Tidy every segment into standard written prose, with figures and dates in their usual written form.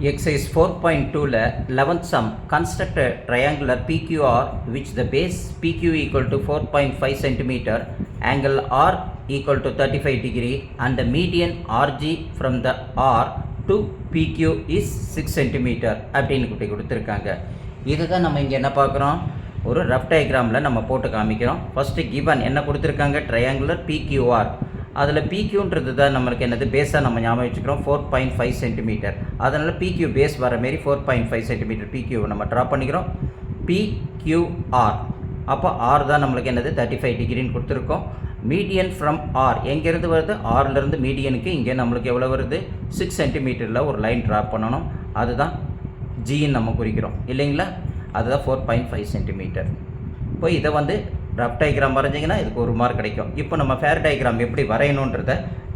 Exercise 4.2 11th sum, construct a triangular PQR which the base PQ equal to 4.5 cm, angle R equal to 35 degree and the median RG from the R to PQ is 6 cm அப்படின்னு கொடுத்துருக்காங்க. இதுதான் நம்ம இங்கே என்ன பார்க்குறோம், ஒரு rough டயக்ராமில் நம்ம போட்டு காமிக்கிறோம். ஃபஸ்ட்டு கிவன் என்ன கொடுத்துருக்காங்க, ட்ரையாங்குலர் PQR. அதில் PQன்றது தான் நம்மளுக்கு என்னது பேஸாக நம்ம ஞாபகம் வச்சுக்கிறோம் 4.5 சென்டிமீட்டர். அதனால் PQ பேஸ் வர மாரி 4.5 சென்டிமீட்டர் PQ நம்ம ட்ரா பண்ணிக்கிறோம். PQR அப்போ R தான் நம்மளுக்கு என்னது 35 டிகிரின்னு கொடுத்துருக்கோம். மீடியன் ஃப்ரம் R எங்கேருந்து வருது, ஆர்லேருந்து மீடியனுக்கு இங்கே நம்மளுக்கு எவ்வளோ வருது 6 சென்டிமீட்டரில் ஒரு லைன் ட்ரா பண்ணணும். அதுதான் ஜின்னு நம்ம குறிக்கிறோம் இல்லைங்களா, அதுதான் 4.5 சென்டிமீட்டர். இப்போ இதை வந்து ரஃப் டயக்ராம் வரைஞ்சிங்கன்னா இதுக்கு 1 மார்க் கிடைக்கும். இப்போ நம்ம ஃபேர் டயக்ராம் எப்படி வரையணுன்றதை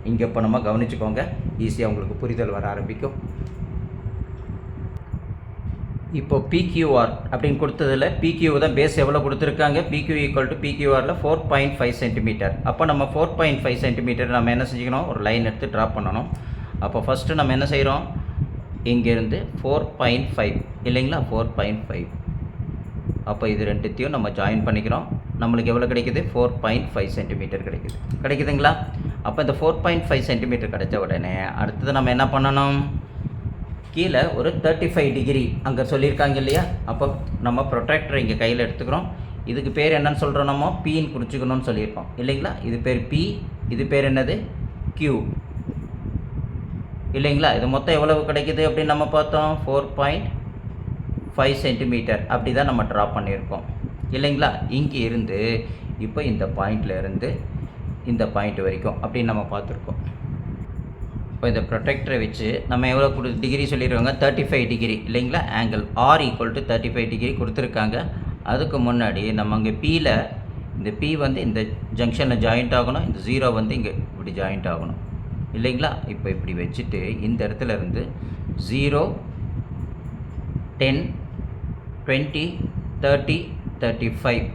இங்கே இப்போ நம்ம கவனிச்சுக்கோங்க, ஈஸியாக உங்களுக்கு புரிதல் வர ஆரம்பிக்கும். இப்போ PQR அப்படின்னு கொடுத்ததில் PQ தான் பேஸ் எவ்வளோ கொடுத்துருக்காங்க, PQ ஈக்குவல் டு PQRல 4.5 சென்டிமீட்டர். அப்போ நம்ம 4.5 சென்டிமீட்டர் நம்ம என்ன செஞ்சுக்கணும், ஒரு லைன் எடுத்து ட்ரா பண்ணணும். அப்போ ஃபஸ்ட்டு நம்ம என்ன செய்கிறோம், இங்கேருந்து 4.5 இல்லைங்களா, 4.5. அப்போ இது ரெண்டுத்தையும் நம்ம ஜாயின் பண்ணிக்கிறோம். நம்மளுக்கு எவ்வளோ கிடைக்குது, 4.5 சென்டிமீட்டர் கிடைக்குதுங்களா. அப்போ இந்த 4.5 சென்டிமீட்டர் கிடைச்ச உடனே அடுத்தது நம்ம என்ன பண்ணணும், கீழே ஒரு 35 டிகிரி அங்கே சொல்லியிருக்காங்க இல்லையா. அப்போ நம்ம ப்ரொட்ராக்டர் இங்கே கையில் எடுத்துக்கிறோம். இதுக்கு பேர் என்னன்னு சொல்கிறோம், நம்ம Pன்னு குறிச்சிக்கணும்னு சொல்லியிருக்கோம் இல்லைங்களா. இது பேர் P, இது பேர் என்னது Q இல்லைங்களா. இது மொத்தம் எவ்வளவு கிடைக்குது அப்படின்னு நம்ம பார்த்தோம், 4.5 சென்டிமீட்டர் அப்படி தான் நம்ம ட்ரா பண்ணியிருக்கோம் இல்லைங்களா. இங்கே இருந்து இப்போ இந்த பாயிண்டில் இருந்து இந்த பாயிண்ட் வரைக்கும் அப்படின்னு நம்ம பார்த்துருக்கோம். இப்போ இந்த ப்ரொடெக்டரை வச்சு நம்ம எவ்வளோ டிகிரி சொல்லிடுவாங்க, 35 டிகிரி இல்லைங்களா. Angle R equal to 35 degree கொடுத்துருக்காங்க. அதுக்கு முன்னாடி நம்ம அங்கே Pயில் இந்த P வந்து இந்த ஜங்ஷனில் ஜாயிண்ட் ஆகணும், இந்த 0 வந்து இங்கே இப்படி ஜாயிண்ட் ஆகணும் இல்லைங்களா. இப்போ இப்படி வச்சுட்டு இந்த இடத்துல இருந்து 0, 10, 20, 30, 35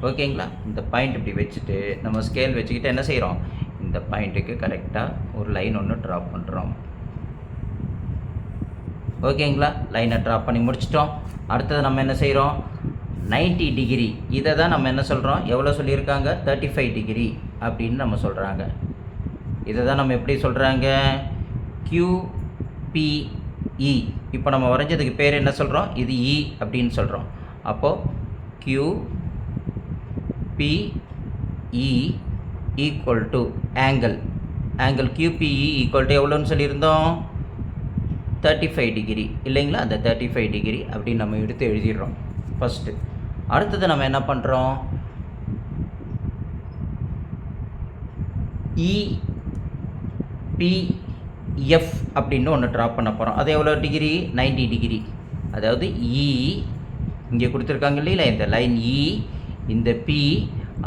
ஓகேங்களா. இந்த பாயிண்ட் இப்படி வச்சுட்டு நம்ம ஸ்கேல் வச்சுக்கிட்டு என்ன செய்கிறோம், இந்த பாயிண்ட்டுக்கு கரெக்டாக ஒரு லைன் ஒன்று ட்ரா பண்ணுறோம் ஓகேங்களா. லைனை ட்ரா பண்ணி முடிச்சிட்டோம். அடுத்தது நம்ம என்ன செய்கிறோம், 90 டிகிரி. இதை தான் நம்ம என்ன சொல்கிறோம், எவ்வளோ சொல்லியிருக்காங்க, 35 டிகிரி அப்படின்னு நம்ம சொல்கிறாங்க. இதை தான் நம்ம எப்படி சொல்கிறாங்க, QPE. இப்போ நம்ம வரைஞ்சதுக்கு பேர் என்ன சொல்கிறோம், இது E அப்படின்னு சொல்கிறோம். அப்போது QPE equal to angle QPE equal to எவ்வளோன்னு சொல்லியிருந்தோம், 35 டிகிரி இல்லைங்களா. அந்த 35 டிகிரி அப்படின்னு நம்ம எடுத்து எழுதிடுறோம் ஃபஸ்ட்டு. அடுத்தது நம்ம என்ன பண்ணுறோம், EPF அப்படின்னு ஒன்று ட்ரா பண்ண போகிறோம். அது எவ்வளோ டிகிரி, 90 டிகிரி. அதாவது E இங்கே கொடுத்துருக்காங்க இல்லைங்களா, இந்த லைன் E, இந்த P,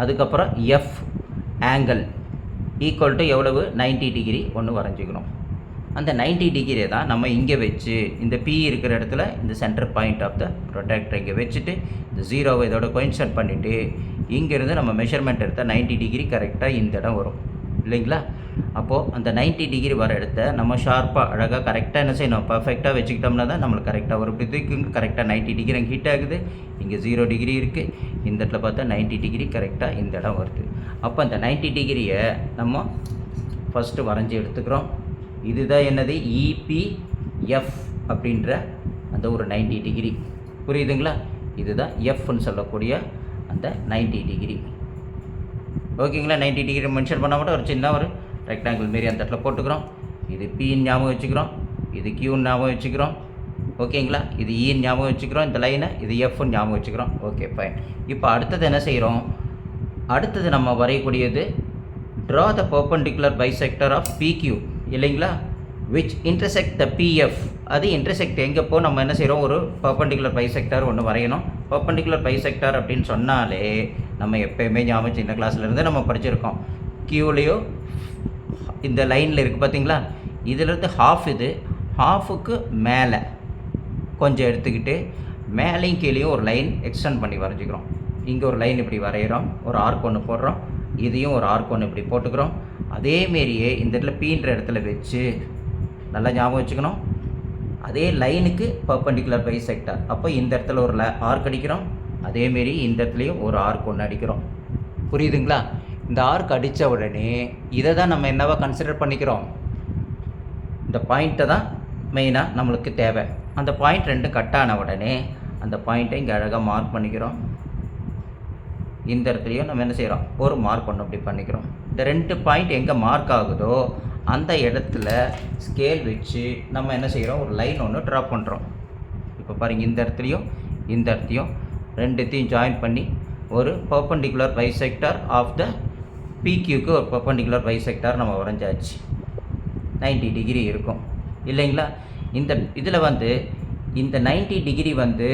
அதுக்கப்புறம் F ஆங்கிள் ஈக்குவல் டு எவ்வளவு, 90 டிகிரி ஒன்று வரைஞ்சிக்கணும். அந்த 90 டிகிரியை தான் நம்ம இங்கே வச்சு இந்த P இருக்கிற இடத்துல இந்த centre point of the protractor இங்கே வச்சுட்டு இந்த 0வை இதோட கோயின்சைட் பண்ணிவிட்டு இங்கேருந்து நம்ம மெஷர்மெண்ட் எடுத்தால் 90 டிகிரி கரெக்டாக இந்த இடம் வரும் இல்லைங்களா. அப்போது அந்த 90 டிகிரி வர இடத்த நம்ம ஷார்ப்பாக அழகாக கரெக்டாக என்ன செய்யணும், பர்ஃபெக்டாக வச்சுக்கிட்டோம்னா தான் நம்மளுக்கு கரெக்டாக வரும். இதுக்கு கரெக்டாக 90 டிகிரி அங்கே ஹீட் ஆகுது, இங்கே 0 டிகிரி இருக்குது, இந்த இடத்துல பார்த்தா 90 டிகிரி கரெக்டாக இந்த இடம் வருது. அப்போ அந்த 90 டிகிரியை நம்ம ஃபஸ்ட்டு வரைஞ்சி எடுத்துக்கிறோம். இதுதான் என்னது, EPF அப்படின்ற அந்த ஒரு 90 டிகிரி புரியுதுங்களா. இதுதான் Fன்னு சொல்லக்கூடிய அந்த 90 டிகிரி ஓகேங்களா. 90 டிகிரி மென்ஷன் பண்ணால் மட்டும் ஒரு சின்ன ஒரு ரெக்டாங்கிள் மாரி அந்த இடத்துல போட்டுக்கிறோம். இது Pன்னு ஞாபகம் வச்சுக்கிறோம், இது Qன்னு ஞாபகம் வச்சுக்கிறோம் ஓகேங்களா. இது Eன்னு ஞாபகம் வச்சுக்கிறோம், இந்த லைனை இது Fன்னு ஞாபகம் வச்சுக்கிறோம். Okay fine. இப்போ அடுத்தது என்ன செய்கிறோம், அடுத்தது நம்ம வரையக்கூடியது draw the perpendicular bisector of PQ இல்லைங்களா, விச் இன்டர்செக்ட் த PF. அது இன்டர்செக்ட் எங்கேப்போ நம்ம என்ன செய்கிறோம், ஒரு பர்பண்டிகுலர் பைசெக்டர் ஒன்று வரையணும். பர்பண்டிகுலர் பைசெக்டர் அப்படின்னு சொன்னாலே நம்ம எப்போயுமே ஞாபகம் சின்ன கிளாஸ்லேருந்து நம்ம படிச்சிருக்கோம். Qலேயோ இந்த லைனில் இருக்குது பார்த்தீங்களா, இதிலிருந்து ஹாஃப், இது ஹாஃபுக்கு மேலே கொஞ்சம் எடுத்துக்கிட்டு மேலேயும் கீழேயும் ஒரு லைன் எக்ஸ்டெண்ட் பண்ணி வரைஞ்சிக்கிறோம். இங்கே ஒரு லைன் இப்படி வரைகிறோம், ஒரு ஆர்க் ஒன்று போடுறோம், இதையும் ஒரு ஆர்க் ஒன்று இப்படி போட்டுக்கிறோம். அதேமாரியே இந்த இடத்துல Pன்ற இடத்துல வச்சு நல்லா ஞாபகம் வச்சுக்கணும், அதே லைனுக்கு பர்பண்டிகுலர் பைசெக்டார். அப்போ இந்த இடத்துல ஒரு ஆர்க் அடிக்கிறோம், அதேமாரி இந்த இடத்துலையும் ஒரு ஆர்க் ஒன்று அடிக்கிறோம். புரியுதுங்களா? இந்த ஆர்க் அடித்த உடனே இதை தான் நம்ம என்னவா கன்சிடர் பண்ணிக்கிறோம், இந்த பாயிண்ட்டை தான் மெயினாக நம்மளுக்கு தேவை. அந்த பாயிண்ட் ரெண்டும் கட் ஆன உடனே அந்த பாயிண்ட்டை இங்கே அழகாக மார்க் பண்ணிக்கிறோம். இந்த இடத்துலையும் நம்ம என்ன செய்கிறோம், ஒரு மார்க் ஒன்று அப்படி பண்ணிக்கிறோம். இந்த 2 பாயிண்ட் எங்கே மார்க் ஆகுதோ அந்த இடத்துல ஸ்கேல் வச்சு நம்ம என்ன செய்கிறோம், ஒரு லைன் ஒன்று ட்ரா பண்ணுறோம். இப்போ பாருங்கள், இந்த இடத்துலையும் இந்த இடத்தையும் ரெண்டுத்தையும் ஜாயின் பண்ணி ஒரு பர்பண்டிகுலர் பைசெக்டார் ஆஃப் த பிக்யூக்கு ஒரு பர்பண்டிகுலர் பைசெக்டார் நம்ம வரைஞ்சாச்சு. 90 டிகிரி இருக்கும் இல்லைங்களா? இந்த இதில் வந்து இந்த 90 டிகிரி வந்து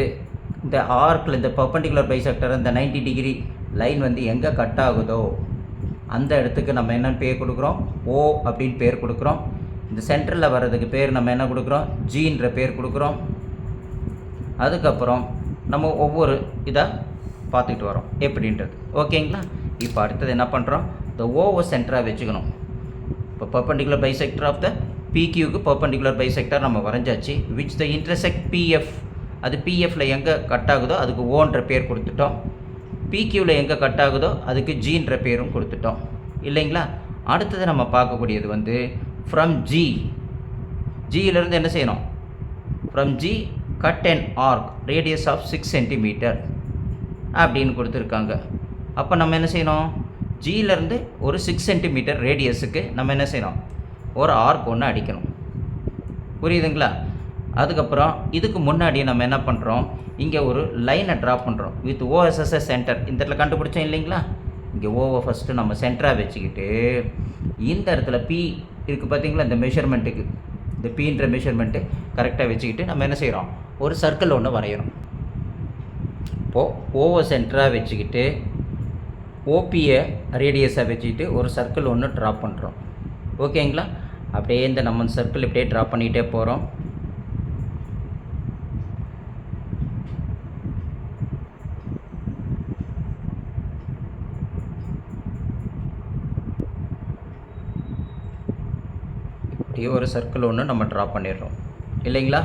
இந்த ஆர்க்கில் இந்த பர்பண்டிகுலர் பைசெக்டார் இந்த 90 டிகிரி லைன் வந்து எங்கே கட் ஆகுதோ அந்த இடத்துக்கு நம்ம என்னென்னு பேர் கொடுக்குறோம், ஓ அப்படின்னு பேர் கொடுக்குறோம். இந்த சென்டரில் வர்றதுக்கு பேர் நம்ம என்ன கொடுக்குறோம், ஜின்ற பேர் கொடுக்குறோம். அதுக்கப்புறம் நம்ம ஒவ்வொரு இதாக பார்த்துக்கிட்டு வரோம் எப்படின்றது. ஓகேங்களா? இப்போ அடுத்தது என்ன பண்ணுறோம், இந்த ஓவை சென்டராக வச்சுக்கணும். இப்போ பர்பண்டிகுலர் பைசெக்டர் ஆஃப் த பிக்யூக்கு பர்பண்டிகுலர் பைசெக்டார் நம்ம வரைஞ்சாச்சு. விச் த இன்டர்செக்ட் பிஎஃப், அது பிஎஃப்பில் எங்கே கட் ஆகுதோ அதுக்கு ஓன்ற பேர் கொடுத்துட்டோம். பிக்யூவில் எங்கே கட் ஆகுதோ அதுக்கு ஜின்ற பேரும் கொடுத்துட்டோம் இல்லைங்களா? அடுத்தது நம்ம பார்க்கக்கூடியது வந்து ஃப்ரம் ஜி, ஜியிலேருந்து என்ன செய்யணும், from G cut and arc radius of 6 centimetre அப்படின்னு கொடுத்துருக்காங்க. அப்போ நம்ம என்ன செய்யணும், ஜியிலேருந்து ஒரு 6 சென்டிமீட்டர் ரேடியஸுக்கு நம்ம என்ன செய்யணும், ஒரு ஆர்க் ஒன்று அடிக்கணும். புரியுதுங்களா? அதுக்கப்புறம் இதுக்கு முன்னாடி நம்ம என்ன பண்ணுறோம், இங்கே ஒரு லைனை ட்ரா பண்ணுறோம் வித் ஓஎஸ்எஸ்எஸ் சென்டர். இந்த இடத்துல கண்டுபிடிச்சோம் இல்லைங்களா? இங்கே ஓவை ஃபஸ்ட்டு நம்ம சென்டராக வச்சுக்கிட்டு இந்த இடத்துல பி இருக்குது பார்த்தீங்களா, இந்த மெஷர்மெண்ட்டுக்கு இந்த பீன்ற மெஷர்மெண்ட்டு கரெக்டாக வச்சுக்கிட்டு நம்ம என்ன செய்கிறோம், ஒரு சர்க்கிள் ஒன்று வரைகிறோம். இப்போது ஓவை சென்டராக வச்சுக்கிட்டு ஓபியை ரேடியஸாக வச்சுக்கிட்டு ஒரு சர்க்கிள் ஒன்று ட்ரா பண்ணுறோம். ஓகேங்களா? அப்படியே இந்த நம்ம சர்க்கிள் இப்படியே ட்ரா பண்ணிகிட்டே போகிறோம். இப்படியே ஒரு சர்க்கிள் ஒன்று நம்ம ட்ரா பண்ணிடுறோம் இல்லைங்களா?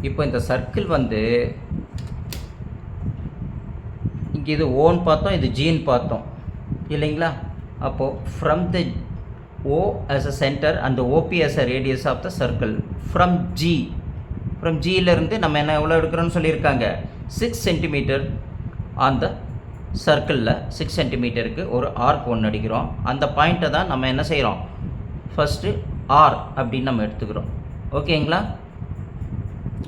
இப்போ இந்த சர்க்கிள் வந்து இங்கே இது ஓன்னு பார்த்தோம், இது ஜின்னு பார்த்தோம் இல்லைங்களா? அப்போது from the O as a center and the OP as a radius of the circle from G, from Gயிலிருந்து நம்ம என்ன எவ்வளோ எடுக்கிறோன்னு சொல்லியிருக்காங்க, 6 சென்டிமீட்டர் ஆன் த சர்க்கிளில் 6 சென்டிமீட்டருக்கு ஒரு ஆர்க் ஒன்று அடிக்கிறோம். அந்த பாயிண்ட்டை தான் நம்ம என்ன செய்கிறோம், ஃபஸ்ட்டு ஆர் அப்படின்னு நம்ம எடுத்துக்கிறோம். ஓகேங்களா?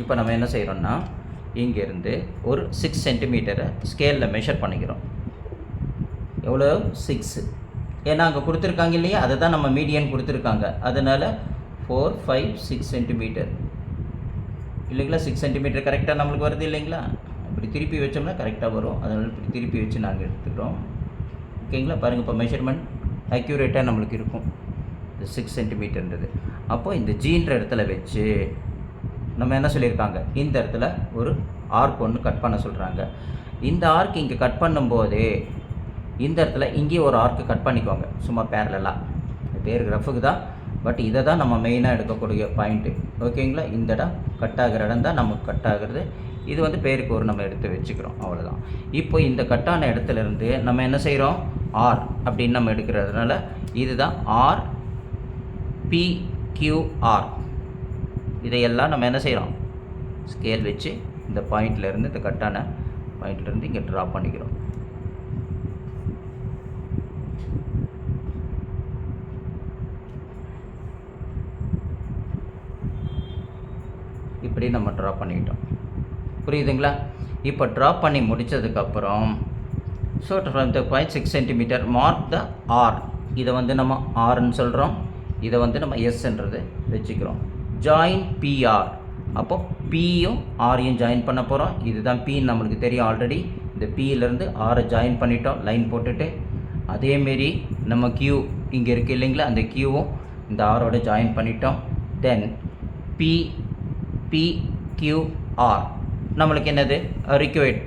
இப்போ நம்ம என்ன செய்கிறோம்னா இங்கேருந்து ஒரு 6 சென்டிமீட்டரை ஸ்கேலில் மெஷர் பண்ணிக்கிறோம். எவ்வளோ, 6. ஏன்னா அங்கே கொடுத்துருக்காங்க இல்லையா, அதை தான் நம்ம மீடியன் கொடுத்துருக்காங்க. அதனால் 4, 5, 6 சென்டிமீட்டர் இல்லைங்களா? 6 சென்டிமீட்டர் கரெக்டாக நம்மளுக்கு வருது இல்லைங்களா? இப்படி திருப்பி வச்சோம்னா கரெக்டாக வரும். அதனால் இப்படி திருப்பி வச்சு நாங்கள் எடுத்துக்கிறோம். ஓகேங்களா? பாருங்கள், இப்போ மெஷர்மெண்ட் அக்யூரேட்டாக நம்மளுக்கு இருக்கும். இந்த 6 சென்டிமீட்டர்ன்றது. அப்போது இந்த ஜீன்ற இடத்துல வச்சு நம்ம என்ன சொல்லியிருக்காங்க, இந்த இடத்துல ஒரு ஆர்க் ஒன்று கட் பண்ண சொல்கிறாங்க. இந்த ஆர்க் இங்கே கட் பண்ணும்போதே இந்த இடத்துல இங்கேயே ஒரு ஆர்க்கு கட் பண்ணிக்கோங்க, சும்மா பேரலாக. பேர் ரஃபுக்கு தான், பட் இதை தான் நம்ம மெயினாக எடுக்கக்கூடிய பாயிண்ட்டு. ஓகேங்களா? இந்த இடம் கட் ஆகிற இடம் தான் நமக்கு கட் ஆகுறது. இது வந்து பேருக்கு ஒரு நம்ம எடுத்து வச்சுக்கிறோம், அவ்வளோதான். இப்போ இந்த கட்டான இடத்துலேருந்து நம்ம என்ன செய்கிறோம், ஆர் அப்படின்னு நம்ம எடுக்கிறதுனால இதுதான் ஆர் பிக்யூஆர். இதையெல்லாம் நம்ம என்ன செய்கிறோம், ஸ்கேல் வச்சு இந்த பாயிண்ட்லேருந்து, இந்த கட்டான பாயிண்ட்லேருந்து இங்கே ட்ரா பண்ணிக்கிறோம். இப்படி நம்ம ட்ரா பண்ணிக்கிட்டோம். புரியுதுங்களா? இப்போ ட்ரா பண்ணி முடித்ததுக்கப்புறம் so from the point 6 centimetre mark the R. இதை வந்து நம்ம ஆர்ன்னு சொல்கிறோம், இதை வந்து நம்ம எஸ்ன்றது வச்சுக்கிறோம். Join PR. அப்போ பியும் ஆரையும் ஜாயின் பண்ண போகிறோம். இதுதான் பின்னு நம்மளுக்கு தெரியும் ஆல்ரெடி. இந்த பியிலேருந்து ஆரை ஜாயின் பண்ணிட்டோம் லைன் போட்டுட்டு. அதேமாரி நம்ம கியூ இங்கே இருக்குது இல்லைங்களா, அந்த கியூவும் இந்த ஆரோட ஜாயின் பண்ணிட்டோம். தென் பிக்யூஆர் நம்மளுக்கு என்னது, ரிக்வயர்ட்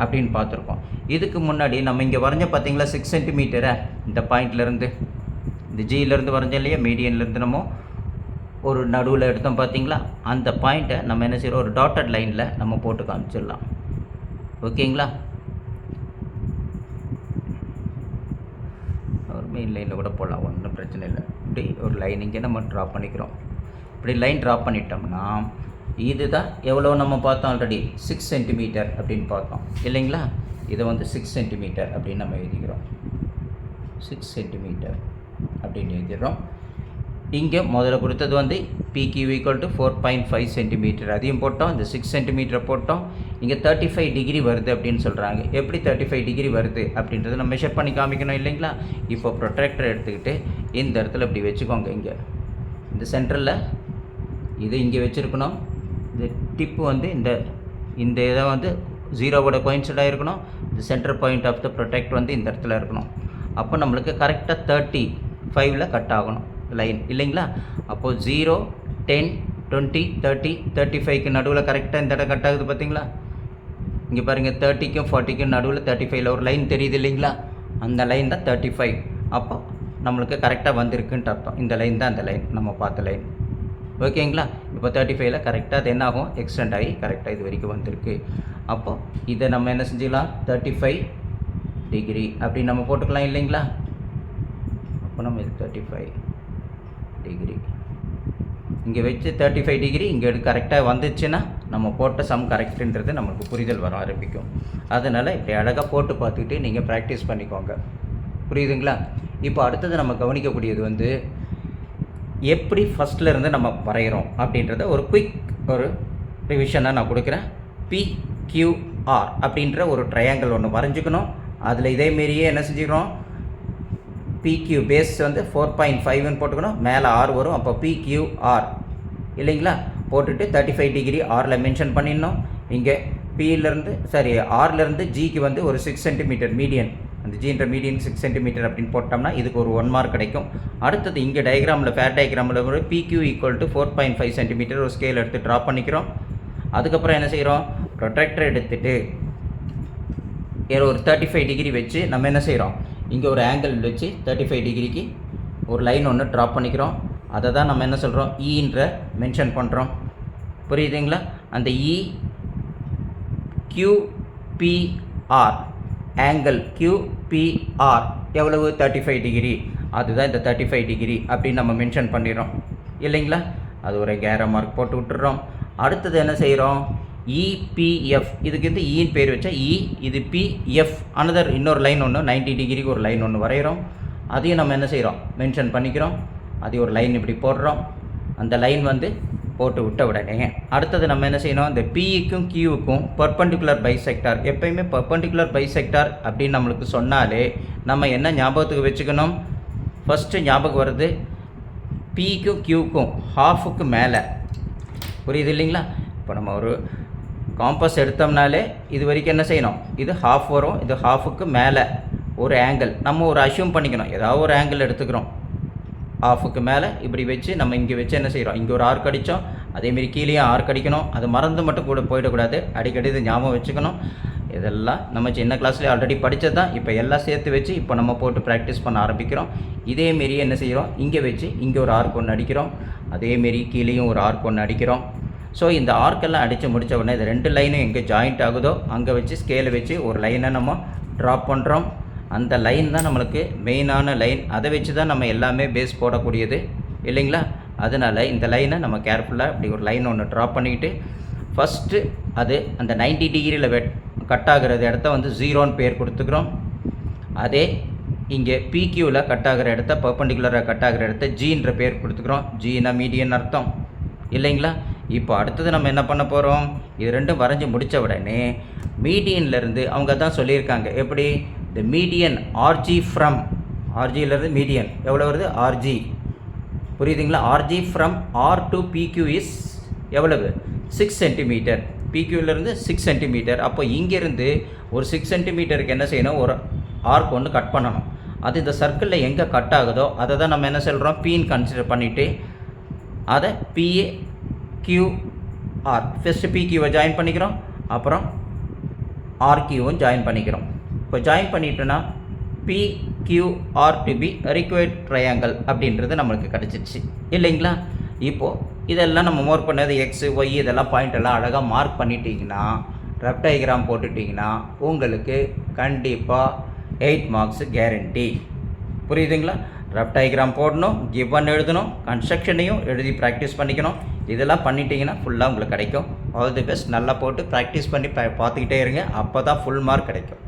அப்படின்னு பார்த்துருக்கோம். இதுக்கு முன்னாடி நம்ம இங்கே வரைஞ்ச பார்த்தீங்களா 6 சென்டிமீட்டரை, இந்த பாயிண்ட்லேருந்து இந்த ஜியிலேருந்து வரைஞ்சோம் இல்லையா, மீடியன்லேருந்து நம்ம ஒரு நடுவில் எடுத்தோம் பார்த்தீங்களா, அந்த பாயிண்ட்டை நம்ம என்ன செய்கிறோம், ஒரு டாட்டட் லைனில் நம்ம போட்டு காமிச்சிடலாம். ஓகேங்களா? ஒரு மெயின் லைனில் கூட போடலாம், ஒன்றும் பிரச்சனை இல்லை. இப்படி ஒரு லைன் இங்கே நம்ம ட்ரா பண்ணிக்கிறோம். இப்படி லைன் ட்ரா பண்ணிட்டோம்னா இதுதான் எவ்வளோ நம்ம பார்த்தோம், ஆல்ரெடி 6 சென்டிமீட்டர் அப்படின்னு பார்த்தோம் இல்லைங்களா. இதை வந்து 6 சென்டிமீட்டர் அப்படின்னு நம்ம எழுதிக்கிறோம். 6 சென்டிமீட்டர் அப்படின்னு எழுதிடுறோம். இங்கே முதல்ல கொடுத்தது வந்து PQ = 4.5 சென்டிமீட்டர், அதையும் போட்டோம். இந்த 6 சென்டிமீட்டரை போட்டோம். இங்கே 35 டிகிரி வருது அப்படின்னு சொல்கிறாங்க. எப்படி 35 டிகிரி வருது அப்படின்றத நம்ம மெஷர் பண்ணி காமிக்கணும் இல்லைங்களா. இப்போ ப்ரொட்ராக்டர் எடுத்துக்கிட்டு இந்த இடத்துல இப்படி வச்சுக்கோங்க. இங்கே இந்த சென்டரில் இது இங்கே வச்சுருக்கணும். இந்த டிப்பு வந்து இந்த இதை வந்து 0வோட கோயின்சைடாக இருக்கணும். இந்த centre point of the protractor வந்து இந்த இடத்துல இருக்கணும். அப்போ நம்மளுக்கு கரெக்டாக 35ல் கட் ஆகணும் லைன் இல்லைங்களா. அப்போது 0, 10, 20, 30, 35க்கு நடுவில் கரெக்டாக இந்த இடம் கட் ஆகுது பார்த்தீங்களா. இங்கே பாருங்கள், 30க்கும் 40க்கும் நடுவில் 35ல் ஒரு லைன் தெரியுது இல்லைங்களா. அந்த லைன் தான் 35. அப்போ நம்மளுக்கு கரெக்டாக வந்திருக்குன்ட்டு அர்த்தம். இந்த லைன் தான் அந்த லைன் நம்ம பார்த்த லைன். ஓகேங்களா. இப்போ 35ல் கரெக்டாக அது என்ன ஆகும், எக்ஸ்டெண்ட் ஆகி கரெக்டாக இது வரைக்கும் வந்திருக்கு. அப்போ இதை நம்ம என்ன செஞ்சிடலாம், 35 டிகிரி அப்படி நம்ம போட்டுக்கலாம் இல்லைங்களா. அப்போ நம்ம இது 35 டிகிரி இங்கே வச்சு 35 டிகிரி இங்கே கரெக்டாக வந்துச்சுன்னா நம்ம போட்ட சம் கரெக்டுன்றது நம்மளுக்கு புரிதல் வர ஆரம்பிக்கும். அதனால் இப்படி அழகாக போட்டு பார்த்துக்கிட்டு நீங்கள் ப்ராக்டிஸ் பண்ணிக்கோங்க. புரியுதுங்களா. இப்போ அடுத்தது நம்ம கவனிக்கக்கூடியது வந்து எப்படி ஃபஸ்ட்லேருந்து நம்ம வரைகிறோம் அப்படின்றத ஒரு குயிக் ஒரு ரிவிஷனாக நான் கொடுக்குறேன். PQR அப்படின்ற ஒரு ட்ரையாங்கிள் ஒன்று வரைஞ்சிக்கணும். அதில் இதேமாரியே என்ன செஞ்சுக்கிறோம், PQ பேஸ் வந்து 4.5ன்னு போட்டுக்கணும். மேலே R வரும். அப்போ PQR இல்லைங்களா. போட்டுட்டு 35 டிகிரி ஆரில் மென்ஷன் பண்ணிடணும். இங்கே ஆர்லேருந்து ஜிக்கு வந்து ஒரு 6 சென்டிமீட்டர் மீடியன், அந்த ஜீன்ற மீடியன் 6 சென்டிமீட்டர் அப்படின்னு போட்டோம்னா இதுக்கு ஒரு 1 மார்க் கிடைக்கும். அடுத்தது இங்கே டயக்ராமில் ஃபேர் டயக்ராமில் ஒரு PQ = 4.5 சென்டிமீட்டர் ஒரு ஸ்கேல் எடுத்து ட்ரா பண்ணிக்கிறோம். அதுக்கப்புறம் என்ன செய்கிறோம், ப்ரொட்ராக்டர் எடுத்துகிட்டு ஒரு 35 டிகிரி வச்சு நம்ம என்ன செய்கிறோம், இங்கே ஒரு ஆங்கிள் வச்சு 35 டிகிரிக்கு ஒரு லைன் ஒன்று ட்ரா பண்ணிக்கிறோம். அதை தான் நம்ம என்ன சொல்கிறோம், ஈன்ற மென்ஷன் பண்ணுறோம். புரியுதுங்களா. அந்த QPR ஆங்கிள் QPR எவ்வளவு, 35 டிகிரி. அதுதான் இந்த 35 டிகிரி அப்படின்னு நம்ம மென்ஷன் பண்ணிடுறோம் இல்லைங்களா. அது ஒரு கேர மார்க் போட்டு விட்டுறோம். அடுத்தது என்ன செய்கிறோம், EPF, இதுக்கு வந்து ஈன்னு பேர் வச்சா இது PF அனதர் இன்னொரு லைன் ஒன்று 90 டிகிரிக்கு ஒரு லைன் ஒன்று வரைகிறோம். அதையும் நம்ம என்ன செய்கிறோம், மென்ஷன் பண்ணிக்கிறோம். அதையும் ஒரு லைன் இப்படி போடுறோம். அந்த லைன் வந்து போட்டு விட்ட உடனே அடுத்தது நம்ம என்ன செய்யணும், இந்த Pக்கும் Qக்கும் பர்பண்டிகுலர் பைசெக்டார். எப்பயுமே பர்பண்டிகுலர் பைசெக்டார் அப்படின்னு நம்மளுக்கு சொன்னாலே நம்ம என்ன ஞாபகத்துக்கு வச்சுக்கணும், ஃபஸ்ட்டு ஞாபகம் வருது Pக்கும் Qக்கும் ஹாஃபுக்கு மேலே. புரியுது இல்லைங்களா. இப்போ நம்ம ஒரு காம்பஸ் எடுத்தோம்னாலே இது வரைக்கும் என்ன செய்யணும், இது ஹாஃப் வரும், இது ஹாஃபுக்கு மேலே ஒரு ஆங்கிள் நம்ம ஒரு அஷ்யூம் பண்ணிக்கணும். ஏதாவது ஒரு ஆங்கிள் எடுத்துக்கிறோம், ஹாஃபுக்கு மேலே இப்படி வச்சு நம்ம இங்கே வச்சு என்ன செய்கிறோம், இங்கே ஒரு ஆர்க் அடித்தோம், அதேமாரி கீழேயும் ஆர்க் அடிக்கணும். அது மறந்து மட்டும் கூட போயிடக்கூடாது, அடிக்கடி இது ஞாபகம் வச்சுக்கணும். இதெல்லாம் நம்ம சின்ன கிளாஸ்லேயே ஆல்ரெடி படித்தது தான். இப்போ எல்லாம் சேர்த்து வச்சு இப்போ நம்ம போட்டு ப்ராக்டிஸ் பண்ண ஆரம்பிக்கிறோம். இதேமாரி என்ன செய்கிறோம், இங்கே வச்சு இங்கே ஒரு ஆர்க் ஒன்று அடிக்கிறோம், அதேமாரி கீழேயும் ஒரு ஆர்க் ஒன்று அடிக்கிறோம். ஸோ இந்த ஆர்க்கெல்லாம் அடித்து முடித்த உடனே இந்த 2 லைனும் எங்கே ஜாயிண்ட் ஆகுதோ அங்கே வச்சு ஸ்கேலை வச்சு ஒரு லைனை நம்ம ட்ராப் பண்ணுறோம். அந்த லைன் தான் நம்மளுக்கு மெயினான லைன். அதை வச்சு தான் நம்ம எல்லாமே பேஸ் போடக்கூடியது இல்லைங்களா. அதனால் இந்த லைனை நம்ம கேர்ஃபுல்லாக இப்படி ஒரு லைன் ஒன்று ட்ராப் பண்ணிக்கிட்டு ஃபஸ்ட்டு அது அந்த 90 டிகிரியில் கட் ஆகிறது இடத்த வந்து 0ன்னு பேர் கொடுத்துக்கிறோம். அதே இங்கே PQவில் கட் ஆகிற இடத்த பர்பண்டிகுலராக கட் ஆகிற இடத்த Gன்ற பேர் கொடுத்துக்கிறோம். Gனா மீடியன் அர்த்தம் இல்லைங்களா. இப்போ அடுத்தது நம்ம என்ன பண்ண போகிறோம், இது ரெண்டும் வரைஞ்சி முடித்த உடனே மீடியன்லேருந்து அவங்க தான் சொல்லியிருக்காங்க எப்படி, the median RG from RGலேருந்து மீடியன் எவ்வளோ வருது, RG. புரியுதுங்களா. RG from R to PQ is எவ்வளவு, 6 சென்டிமீட்டர். PQலேருந்து 6 சென்டிமீட்டர். அப்போ இங்கேருந்து ஒரு 6 சென்டிமீட்டருக்கு என்ன செய்யணும், ஒரு ஆர்க் ஒன்று கட் பண்ணணும். அது இந்த சர்க்கிளில் எங்கே கட் ஆகுதோ அதை தான் நம்ம என்ன சொல்கிறோம், Pன்னு கன்சிடர் பண்ணிவிட்டு அதை PQR ஃபஸ்ட்டு PQவை ஜாயின் பண்ணிக்கிறோம், அப்புறம் RQவும் ஜாயின் பண்ணிக்கிறோம். இப்போ ஜாயின் பண்ணிட்டோன்னா PQR to be required triangle அப்படின்றது நம்மளுக்கு கிடச்சிச்சு இல்லைங்களா. இப்போது இதெல்லாம் நம்ம மோர் பண்ணது எக்ஸு ஒய் இதெல்லாம் பாயிண்ட் எல்லாம் அழகாக மார்க் பண்ணிட்டீங்கன்னா ரஃப் டயக்ராம் போட்டுட்டிங்கன்னா உங்களுக்கு கண்டிப்பாக 8 மார்க்ஸு கேரண்டி. புரியுதுங்களா? ரஃப் டயக்ராம் போடணும், கிவன் எழுதணும், கன்ஸ்ட்ரக்ஷனையும் எழுதி ப்ராக்டிஸ் பண்ணிக்கணும். இதெல்லாம் பண்ணிட்டீங்கன்னா ஃபுல்லாக உங்களுக்கு கிடைக்கும். All the best. நல்லா போட்டு ப்ராக்டிஸ் பண்ணி பார்த்துக்கிட்டே இருங்க. அப்போ தான் ஃபுல் மார்க் கிடைக்கும்.